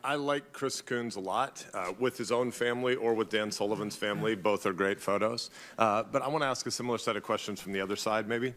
I like Chris Coons a lot, with his own family or with Dan Sullivan's family. Both are great photos. But I want to ask a similar set of questions from the other side, maybe.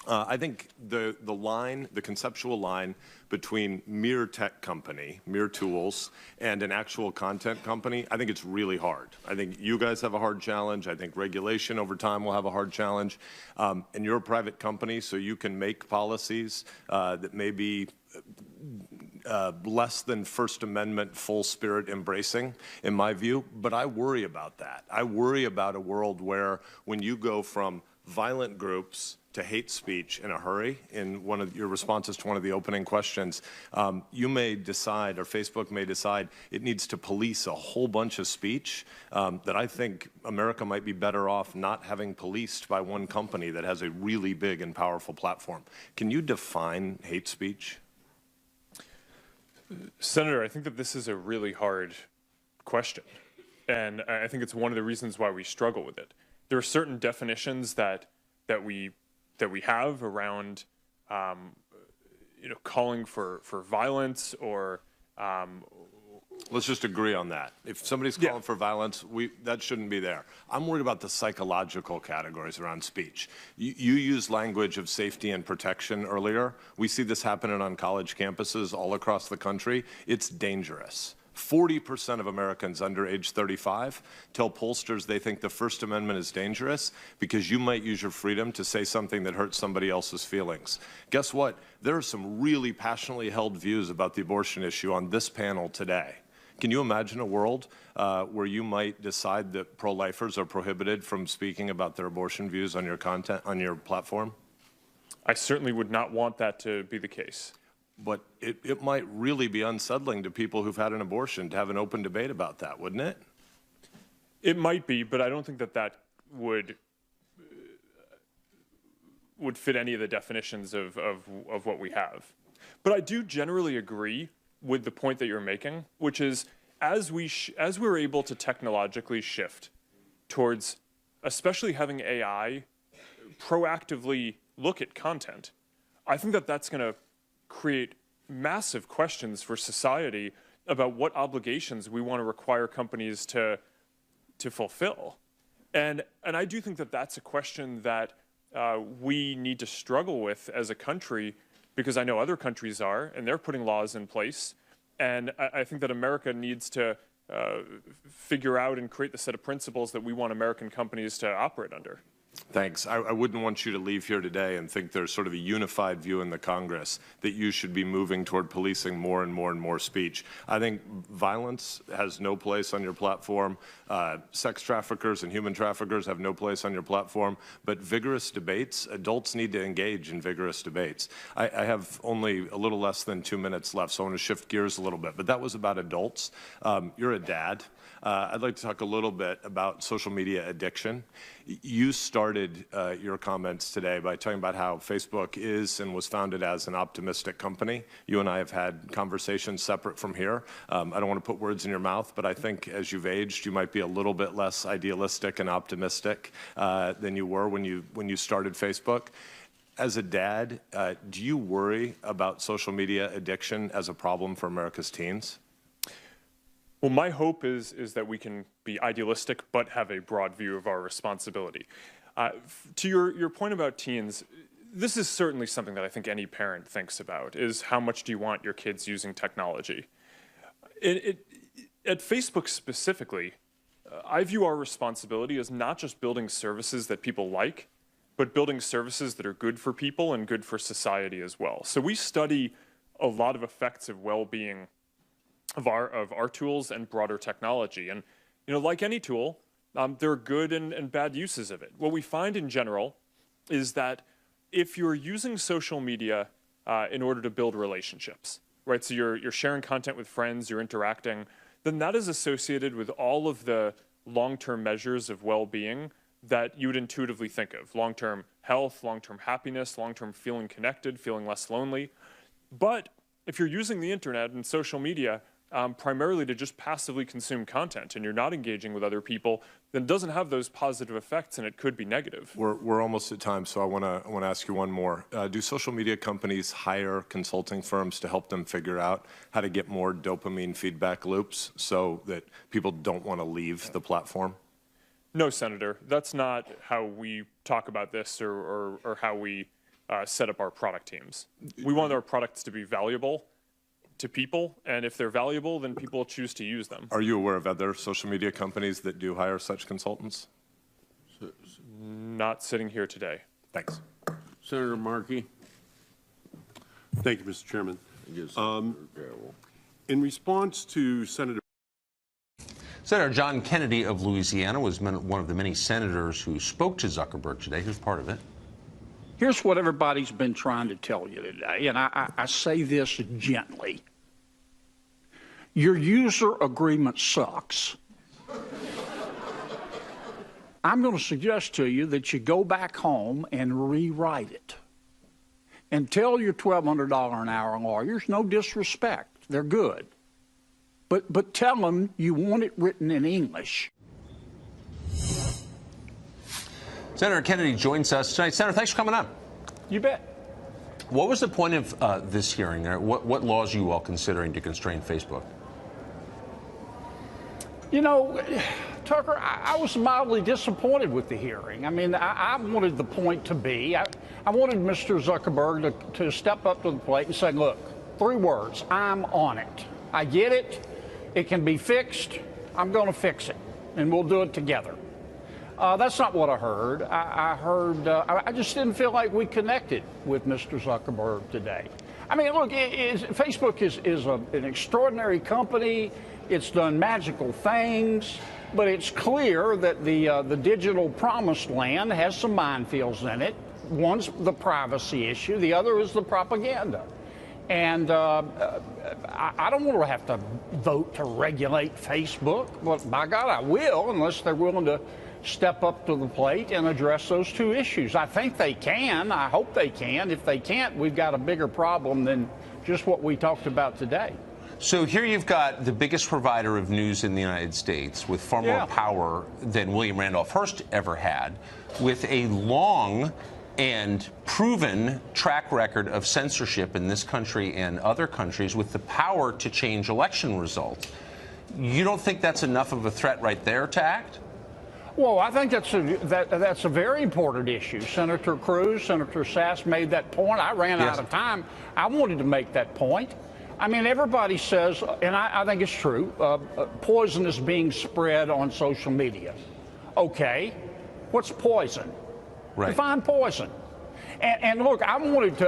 I think the conceptual line between mere tech company, mere tools, and an actual content company, I think it's really hard. I think you guys have a hard challenge. I think regulation over time will have a hard challenge. And you're a private company, so you can make policies that may be less than First Amendment full spirit embracing, in my view. But I worry about that. I worry about a world where when you go from violent groups to hate speech in a hurry, in one of your responses to one of the opening questions, you may decide, or Facebook may decide, it needs to police a whole bunch of speech that I think America might be better off not having policed by one company that has a really big and powerful platform. Can you define hate speech? Senator, I think that this is a really hard question, and I think it's one of the reasons why we struggle with it. There are certain definitions that we have around, calling for violence or. Let's just agree on that. If somebody's calling for violence, that shouldn't be there. I'm worried about the psychological categories around speech. You used language of safety and protection earlier. We see this happening on college campuses all across the country. It's dangerous. 40% of Americans under age 35 tell pollsters they think the First Amendment is dangerous because you might use your freedom to say something that hurts somebody else's feelings. Guess what? There are some really passionately held views about the abortion issue on this panel today. Can you imagine a world where you might decide that pro-lifers are prohibited from speaking about their abortion views on your content, on your platform? I certainly would not want that to be the case. But it might really be unsettling to people who've had an abortion to have an open debate about that, wouldn't it? It might be, but I don't think that would fit any of the definitions of what we have. But I do generally agree with the point that you're making, which is as we're able to technologically shift towards especially having AI proactively look at content, I think that that's going to create massive questions for society about what obligations we want to require companies to fulfill. And I do think that that's a question that we need to struggle with as a country, because I know other countries are, and they're putting laws in place. And I think that America needs to figure out and create the set of principles that we want American companies to operate under. Thanks. I wouldn't want you to leave here today and think there's sort of a unified view in the Congress that you should be moving toward policing more and more and more speech. I think violence has no place on your platform. Sex traffickers and human traffickers have no place on your platform. But vigorous debates, adults need to engage in vigorous debates. I have only a little less than 2 minutes left, so I want to shift gears a little bit. But that was about adults. You're a dad. I'd like to talk a little bit about social media addiction. You started your comments today by talking about how Facebook is and was founded as an optimistic company. You and I have had conversations separate from here. I don't want to put words in your mouth, but I think as you've aged, you might be a little bit less idealistic and optimistic than you were when you started Facebook. As a dad, do you worry about social media addiction as a problem for America's teens? Well, my hope is that we can be idealistic but have a broad view of our responsibility. To your point about teens, this is certainly something that I think any parent thinks about, is how much do you want your kids using technology? At Facebook specifically, I view our responsibility as not just building services that people like, but building services that are good for people and good for society as well. So we study a lot of effects of well-being of our tools and broader technology. And like any tool, there are good and bad uses of it. What we find in general is that if you're using social media in order to build relationships, right? So you're sharing content with friends, you're interacting, then that is associated with all of the long-term measures of well-being that you would intuitively think of. Long-term health, long-term happiness, long-term feeling connected, feeling less lonely. But if you're using the internet and social media primarily to just passively consume content, and you're not engaging with other people, then it doesn't have those positive effects, and it could be negative. We're almost at time, so I want to ask you one more. Do social media companies hire consulting firms to help them figure out how to get more dopamine feedback loops so that people don't want to leave the platform? No, Senator, that's not how we talk about this or how we set up our product teams. We want our products to be valuable to people, and if they're valuable, then people choose to use them. Are you aware of other social media companies that do hire such consultants? Not sitting here today. Thanks. Senator Markey. Thank you, Mr. Chairman. In response to Senator John Kennedy of Louisiana was one of the many senators who spoke to Zuckerberg today. Here's part of it. Here's what everybody's been trying to tell you today, and I say this gently. Your user agreement sucks. I'm going to suggest to you that you go back home and rewrite it. And tell your $1,200 an hour lawyers, no disrespect, they're good. But tell them you want it written in English. Senator Kennedy joins us tonight. Senator, thanks for coming on. You bet. What was the point of this hearing? What laws are you all considering to constrain Facebook? You know, Tucker, I was mildly disappointed with the hearing. I mean, I wanted the point to be, I wanted Mr. Zuckerberg to step up to the plate and say, look, 3 words, I'm on it. I get it. It can be fixed. I'm going to fix it, and we'll do it together. That's not what I heard. I just didn't feel like we connected with Mr. Zuckerberg today. I mean, look, Facebook is an extraordinary company. It's done magical things, but it's clear that the digital promised land has some minefields in it. One's the privacy issue. The other is the propaganda. And I don't want to have to vote to regulate Facebook, but by God, I will, unless they're willing to step up to the plate and address those 2 issues. I think they can. I hope they can. If they can't, we've got a bigger problem than just what we talked about today. So here you've got the biggest provider of news in the United States with far more power than William Randolph Hearst ever had, with a long and proven track record of censorship in this country and other countries, with the power to change election results. You don't think that's enough of a threat right there to act? Well, I think that's a very important issue. Senator Cruz, Senator Sass made that point. I ran out of time. I wanted to make that point. I mean, everybody says, and I think it's true, poison is being spread on social media. Okay, what's poison? Right. Define poison. And look, I wanted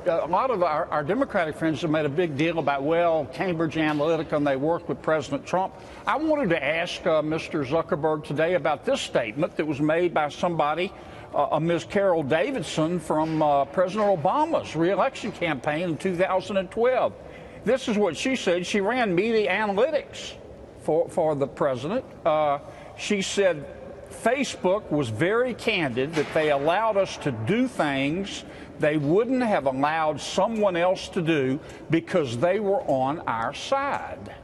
a lot of our Democratic friends have made a big deal about, well, Cambridge Analytica, and they worked with President Trump. I wanted to ask Mr. Zuckerberg today about this statement that was made by somebody, Ms. Carol Davidson from President Obama's re-election campaign in 2012. This is what she said. She ran media analytics for the president. She said, Facebook was very candid that they allowed us to do things they wouldn't have allowed someone else to do because they were on our side.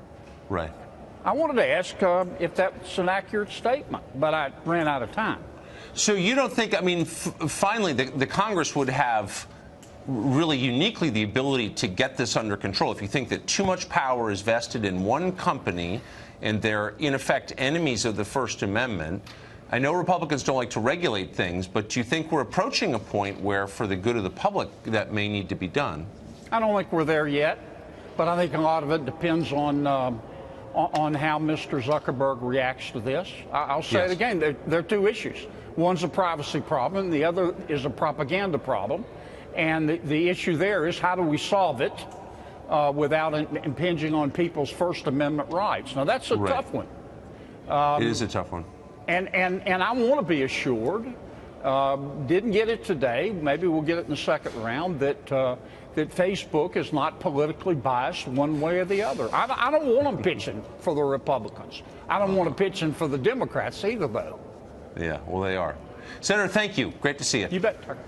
Right. I wanted to ask if that's an accurate statement, but I ran out of time. So you don't think, I mean, finally, the Congress would have really uniquely the ability to get this under control if you think that too much power is vested in one company and they're, in effect, enemies of the First Amendment. I know Republicans don't like to regulate things, but do you think we're approaching a point where, for the good of the public, that may need to be done? I don't think we're there yet, but I think a lot of it depends on how Mr. Zuckerberg reacts to this. I'll say it again, there are 2 issues. One's a privacy problem, the other is a propaganda problem. And the issue there is, how do we solve it without impinging on people's First Amendment rights? Now, that's a tough one. It is a tough one. And I want to be assured, didn't get it today, maybe we'll get it in the second round, that Facebook is not politically biased one way or the other. I don't want them pitching for the Republicans. I don't want them pitching for the Democrats either, though. Yeah, well, they are. Senator, thank you. Great to see you. You bet, Tucker.